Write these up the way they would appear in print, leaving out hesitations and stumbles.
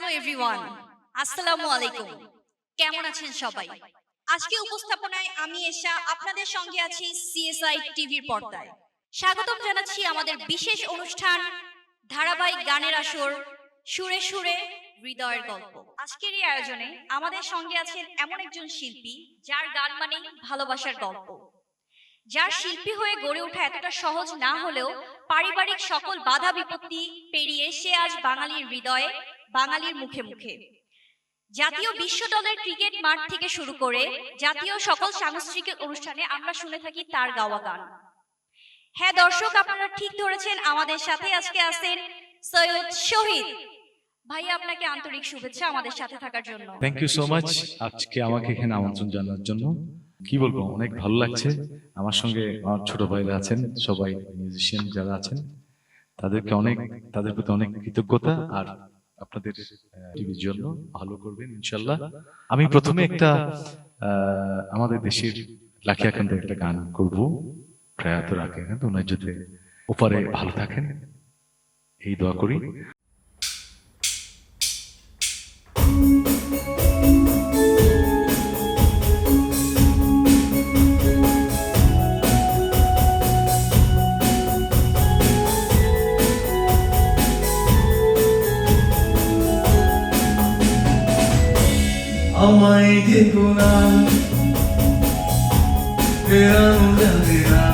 Hello everyone, আসসালামু আলাইকুম। কেমন আছেন সবাই? আজকে উপস্থাপনায় আমি এশা আপনাদের সঙ্গে আছি সিএসআই টিভির পর্দায়। স্বাগতম জানাচ্ছি আমাদের বিশেষ অনুষ্ঠান ধারাবাহিক গানের আসর সুরে সুরে হৃদয়ের গল্প। আজকের এই আয়োজনে আমাদের সঙ্গে আছেন এমন একজন শিল্পী যার গান মানে ভালোবাসার গল্প, যার শিল্পী হয়ে গড়ে ওঠা এতটা সহজ না হলেও পারিবারিক সকল বাধা বিপত্তি পেরিয়ে সে আজ বাঙালির হৃদয়ে, বাঙালির মুখে মুখে। জাতীয় বিশ্ব দলের ক্রিকেট মাঠ থেকে শুরু করে জাতীয় সকল সাংস্কৃতিক অনুষ্ঠানে আমরা শুনে থাকি তার গাওয়া গান। হ্যাঁ দর্শক, আপনারা ঠিক ধরেছেন, আমাদের সাথে আজকে আছেন সৈয়দ শহীদ ভাইয়া। আপনাকে আন্তরিক শুভেচ্ছা আমাদের সাথে থাকার জন্য। থ্যাংক ইউ সো মাচ আজকে আমাকে এখানে আমন্ত্রণ জানানোর জন্য। কি বলবো, অনেক ভালো লাগছে। আমার সঙ্গে আমার ছোট ভাইরা আছেন, সবাই মিউজিশিয়ান যারা আছেন, তাদের প্রতি অনেক কৃতজ্ঞতা। আর আপনাদের টিভির জন্য ভালো করবেন ইনশাল্লাহ। আমি প্রথমে একটা আমাদের দেশের লাকি আকান্তের একটা গান করবো, প্রয়াত রাখি আকান্ত, ওনার যদি ওপারে ভালো থাকেন এই দোয়া করি। আমায় দেখো না, ফেরানো যাবে না,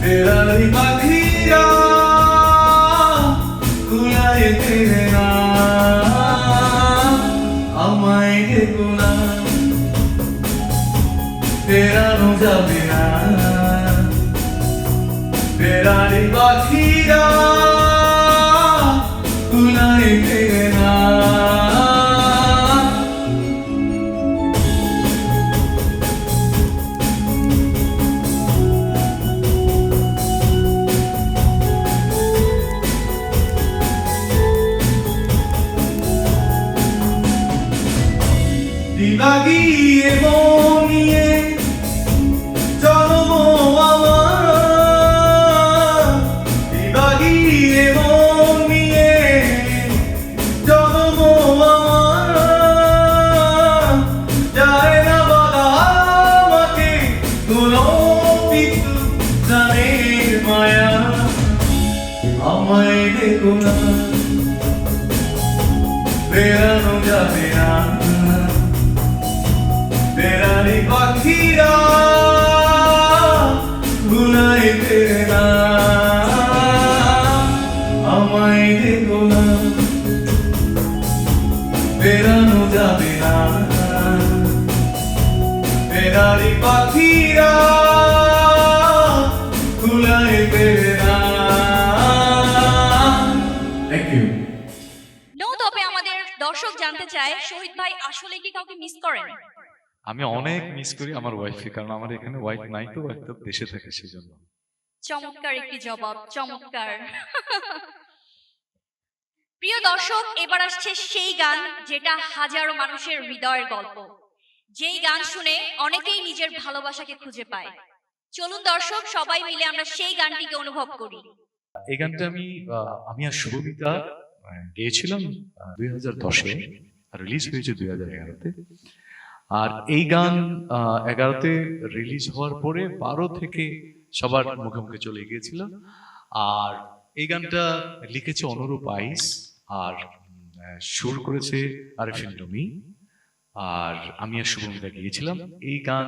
ফেরারি পাখিরা কুলায় ফেরে না। আমায় দেখো না, ফেরানো যাবে না, ফেরারি পাখিরা কুলায় ফেরে না। দিবাগিয়ে মনিয়ে জন্ম আমার, দিবাগিয়ে মনিয়ে জন্ম আমার, যায় না বাধা আমাকে কোনো কিছু জানের মায়া। আমায় দেখো না, বেড়ানো যাবে না, ফেরারি পাখিরা গুনায় ফেরে না। আমায় দেখো না, ফেরানো যাবে না, ফেরারি পাখিরা গুনায় ফেরে না। Thank you. নো, তবে আমাদের দর্শক জানতে চায় শহীদ ভাই আসলে কি কাউকে মিস করেন? আমি অনেক মিস করি আমার ওয়াইফকে, কারণ আমার এখানে ওয়াইফ নাই, তো ওয়াইফ তো দেশে থাকে, সেই জন্য। চমৎকার একটি জবাব, চমৎকার। প্রিয় দর্শক, এবার আসছে সেই গান যেটা হাজারো মানুষের হৃদয়ের গল্প, যেই গান শুনে অনেকেই নিজের ভালোবাসাকে খুঁজে পায়। চলুন দর্শক, সবাই মিলে আমরা সেই গানটিকে অনুভব করি। এই গানটা আমি আর শুভমিতা গেয়েছিলাম 2010-এ, আর রিলিজ হয়েছে 2011-তে। আর এই গান 11-তে রিলিজ হওয়ার পরে 12 থেকে সবার মুখে মুখে চলে গিয়েছিল। আর এই গানটা লিখেছে অনুরূপ আইস, আর সুর করেছে আরেফিন রুমি, আর আমি আর শুভমিতা গিয়েছিলাম। এই গান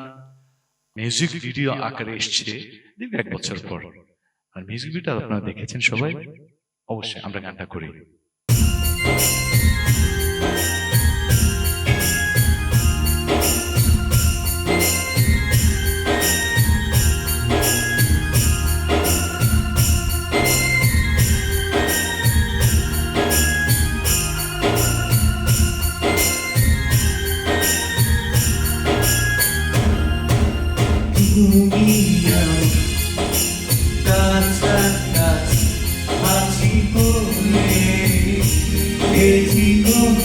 মিউজিক ভিডিও আকারে এসছে দীর্ঘ 1 বছর পর, আর মিউজিক ভিডিও আপনারা দেখেছেন সবাই। অবশ্যই আমরা গানটা করি। হাসি বলে এ জীবন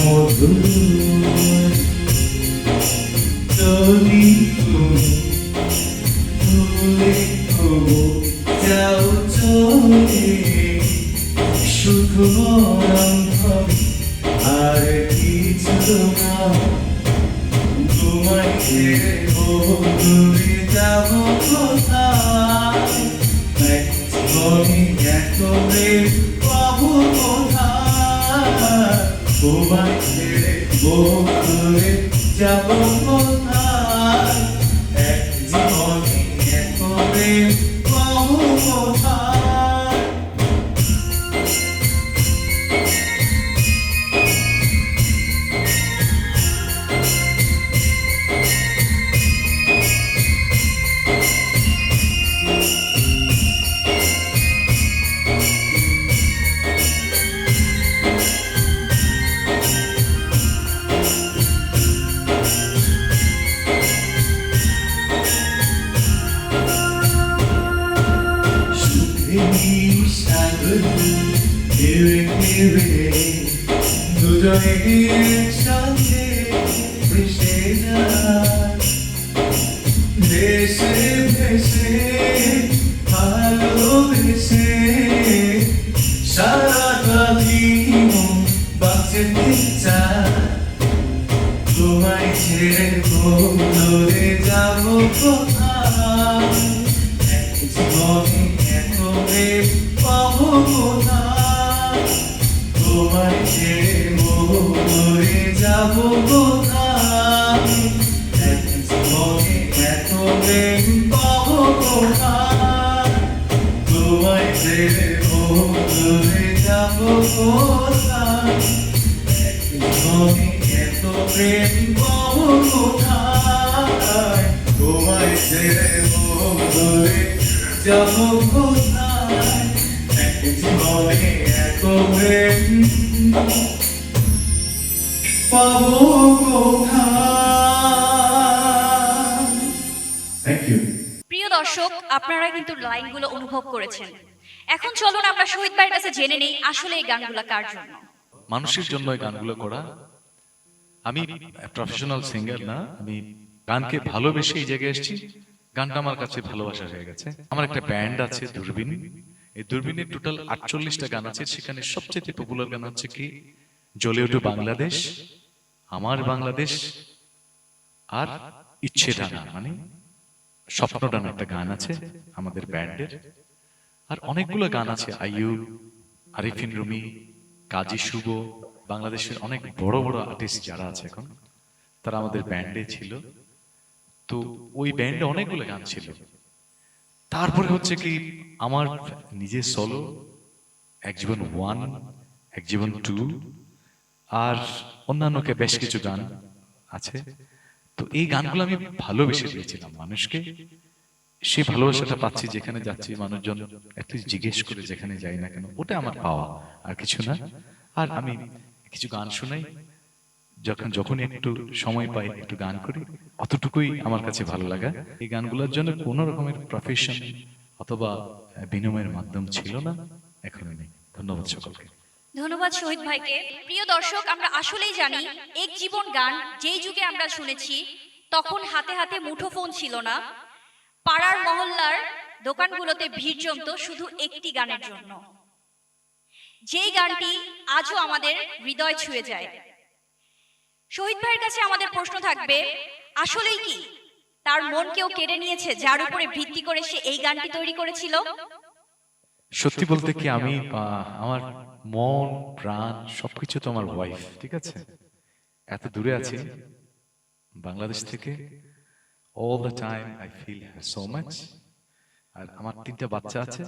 মধুর, যদি তুমি দূরে যাও চলে শুধু মরম হবে আর কিছু না তোমায় ছেড়ে দূরে যাব কোথায় এক জীবনে এত প্রেম পাবো কোথায় তোমায় ছেড়ে দূরে যাব কোথায় এক জীবনে এত প্রেম পাবো কোথায় দুজনে একসাথে ভেসে যায় ভেসে ভেসে ভালোবেসে সারাটা জীবন বাঁচতে চায় তোমায় ছেড়ে দূরে যাব কোথায় এক জীবনে এত প্রেম পাবো কোথায় তোমায় ছেড়ে দূরে যাব কোথায় এক জীবনে এত প্রেম পাবো কোথায় তোমায় ছেড়ে দূরে যাব কোথায় এক জীবনে এত প্রেম পাবো কোথায় তোমায় ছেড়ে দূরে যাব কোথায় এক জীবনে এত প্রেম পাবো কোথায়। Thank you. প্রিয় দর্শক, আপনারা কিন্তু লাইনগুলো অনুভব করেছেন। এখন চলুন আমরা শহীদ ভাইয়ের কাছে জেনে নেই আসলে এই গানগুলো কার জন্য। মানুষের জন্য এই গানগুলো করা। আমি প্রফেশনাল সিঙ্গার না, আমি গানকে ভালোবেসে এই জায়গায় এসেছি। গানটা আমার কাছে ভালোবাসা হয়ে গেছে। আমার একটা ব্যান্ড আছে দূরবীন, এই দূরবীনের টোটাল 48টা গান আছে। সেখানে সবচেয়ে পপুলার গান হচ্ছে কি জ্বলে ওঠো বাংলাদেশ, আমার বাংলাদেশ, আর ইচ্ছে ডানা মানে স্বপ্ন ডানা একটা গান আছে আমাদের ব্যান্ডের। আর অনেকগুলো গান আছে, আইয়ুব, আরিফিন রুমি, কাজী শুভ, বাংলাদেশের অনেক বড় বড় আর্টিস্ট যারা আছে এখন তারা আমাদের ব্যান্ডে ছিল। তো ওই ব্যান্ডে অনেকগুলো গান ছিল। তারপরে হচ্ছে কি আমার নিজের সোলো, এক জীবন 1, এক জীবন 2, আর অন্যান্যকে বেশ কিছু গান আছে। তো এই গানগুলো আমি ভালোবেসে দিয়েছিলাম মানুষকে। সেই ভালোবাসাটা পাচ্ছি যেখানে যাচ্ছি, মানুষজন অ্যাটলিস্ট জিজ্ঞেস করে যেখানে যাই না কেন, ওটা আমার পাওয়া, আর কিছু না। আর আমি কিছু গান শুনাই, যখন একটু সময় পাই একটু গান করি, অতটুকুই আমার কাছে ভালো লাগা। এই গানগুলোর জন্য কোনো রকমের প্রফেশন অথবা বিনিময়ের মাধ্যম ছিল না, এখনো নেই। ধন্যবাদ সকলকে। ধন্যবাদ শহীদ ভাইকে। প্রিয় দর্শক, আমরা আসলেই জানি এক জীবন গান যেই যুগে আমরা শুনেছি তখন হাতে হাতে মুঠোফোন ছিল না, পাড়ার মহল্লার দোকানগুলোতে ভিড় জমতো শুধু একটি গানের জন্য, যেই গানটি আজও আমাদের হৃদয় ছুঁয়ে যায়। শহীদ ভাইয়ের কাছে আমাদের প্রশ্ন থাকবে, আসলেই কি তার মন কেউ কেড়ে নিয়েছে যার উপরে ভিত্তি করে সে এই গানটি তৈরি করেছিল? সত্যি বলতে কি আমি আমার মন প্রাণ সবকিছু তো আমার ওয়াইফ, ঠিক আছে? এত দূরে আছি বাংলাদেশ থেকে, all the time I feel so much. আর আমার 3টা বাচ্চা আছে,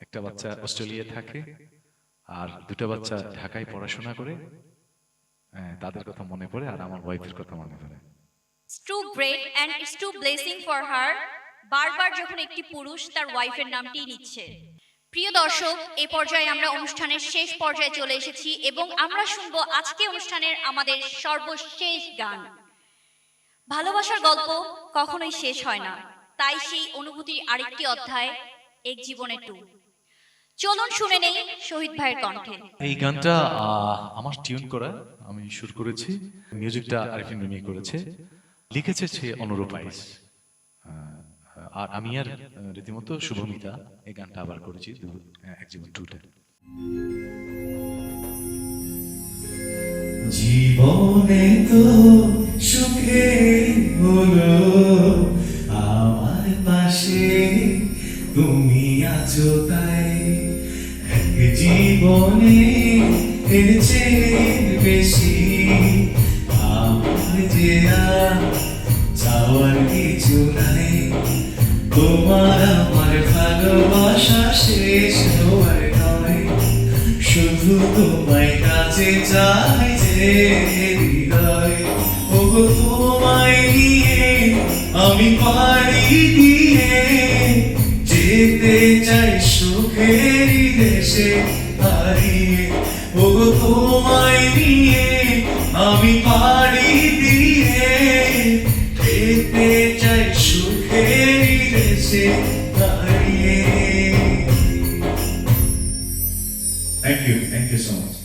একটা বাচ্চা অস্ট্রেলিয়া থাকে আর 2টা বাচ্চা ঢাকায় পড়াশোনা করে। তাদের কথা মনে পড়ে আর আমার ওয়াইফের কথা মনে পড়ে। It's too great and it's too blessing for her. বারবার যখন একটি পুরুষ তার ওয়াইফের নামটি নিচ্ছে। প্রিয় দর্শক, এই পর্যায়ে আমরা অনুষ্ঠানের শেষ পর্যায়ে চলে এসেছি এবং আমরা শুনবো আজকে অনুষ্ঠানের আমাদের সর্বশেষ গান। ভালোবাসার গল্প কখনোই শেষ হয় না, তাই সেই অনুভূতির আরেকটি অধ্যায় এক জীবনে 2। চলুন শুনে নেই শহীদ ভাইয়ের কণ্ঠে। এই গানটা আমার টিউন করা, আমি সুর করেছি, মিউজিকটা আরিফিন রুমি করেছে, লিখেছে সে অনুরূপ আইস, আর আমি আর রীতিমতো শুভমিতা এই গানটা আবার করেছি এক জীবন 2টা। জীবনে তো সুখে হলো আমার পাশে তুমি আছো তাই এক জীবনে এর চেয়ে বেশি আমার যে আর চাওয়ার কিছু নাই তোমার আমার ভালোবাসা শেষ হওয়ার নয় শুধু তোমায় কাছে চাই যে হৃদয় ওগো তোমায় নিয়ে আমি পাড়ি দিয়ে যেতে চাই সুখের দেশে হারিয়ে ওগো তোমায় নিয়ে আমি পাড়ি দিয়ে যেতে চাই সুখের দেশে হারিয়ে Thank you so much.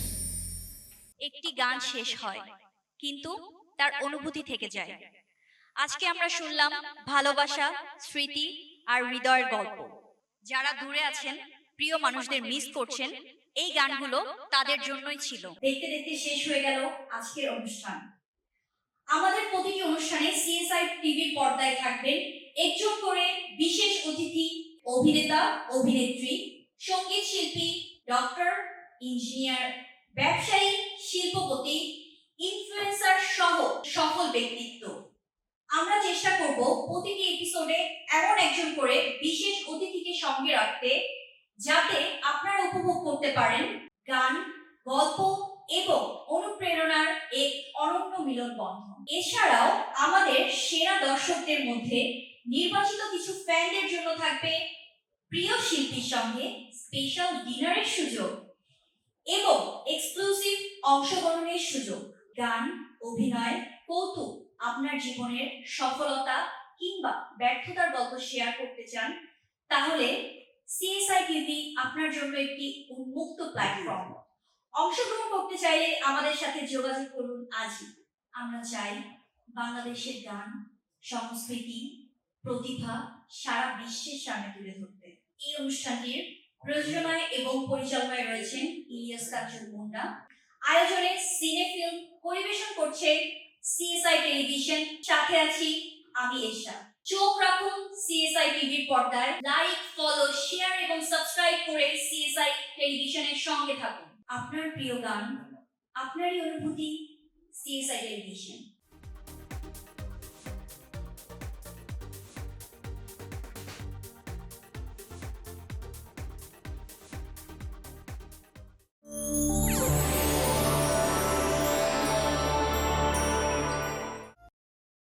একটি গান শেষ হয় কিন্তু তার অনুভূতি থেকে যায়। আজকে আমরা শুনলাম ভালোবাসা, স্মৃতি আর হৃদয়ের গল্প। যারা দূরে আছেন, প্রিয় মানুষদের মিস করছেন, এই গানগুলো তাদের জন্যই ছিল। দেখতে দেখতে শেষ হয়ে গেল আজকের অনুষ্ঠান। আমাদের প্রতিটি অনুষ্ঠানে সিএসআই টিভির পর্দায় থাকবেন একজন করে বিশেষ অতিথি, অভিনেতা, অভিনেত্রী, সঙ্গীত শিল্পী, ডক্টর, ইঞ্জিনিয়ার, ব্যবসায়ী, শিল্পপতি, ইনফ্লুয়েন্সার সহ সফল ব্যক্তিত্ব। আমরা চেষ্টা করব প্রতিটি এপিসোডে এমন একজন করে বিশেষ অতিথিকে সঙ্গে রাখতে, যাতে আপনারা উপভোগ করতে পারেন গান, গল্প এবং অনুপ্রেরণার এক অনন্য মিলন বন্ধন। এছাড়াও আমাদের সেরা দর্শকদের মধ্যে নির্বাচিত কিছু ফ্যানদের জন্য থাকবে প্রিয় শিল্পীর সঙ্গে স্পেশাল ডিনারের সুযোগ এবং এক্সক্লুসিভ অংশগ্রহণের সুযোগ। গান, অভিনয়, কৌতুক, আপনার জীবনের সফলতা কিংবা ব্যর্থতার গল্প শেয়ার করতে চান, তাহলে সিএসআই টিভি আপনার জন্য একটি উন্মুক্ত প্ল্যাটফর্ম। অংশগ্রহণ করতে চাইলে আমাদের সাথে যোগাযোগ করুন আজই। আমরা চাই বাংলাদেশের গান, সংস্কৃতি, প্রতিভা সারা বিশ্বের সামনে তুলে ধরতে। এই অনুষ্ঠানটির প্রযোজনায় এবং পরিচালনায় রয়েছেন ইলিয়াস কাঞ্চন মুন্ডা। আয়োজনে সিনেফিল্ম পরিবেশন করছে সিএসআই টেলিভিশন। সাথে আছি আমি এশা। চোখ রাখুন সিএসআই টিভির পর্দায়। লাইক, ফলো, শেয়ার এবং সাবস্ক্রাইব করে সিএসআই টেলিভিশনের সঙ্গে থাকুন। আপনার প্রিয় গান, আপনারই অনুভূতি, সিএসআই টেলিভিশন।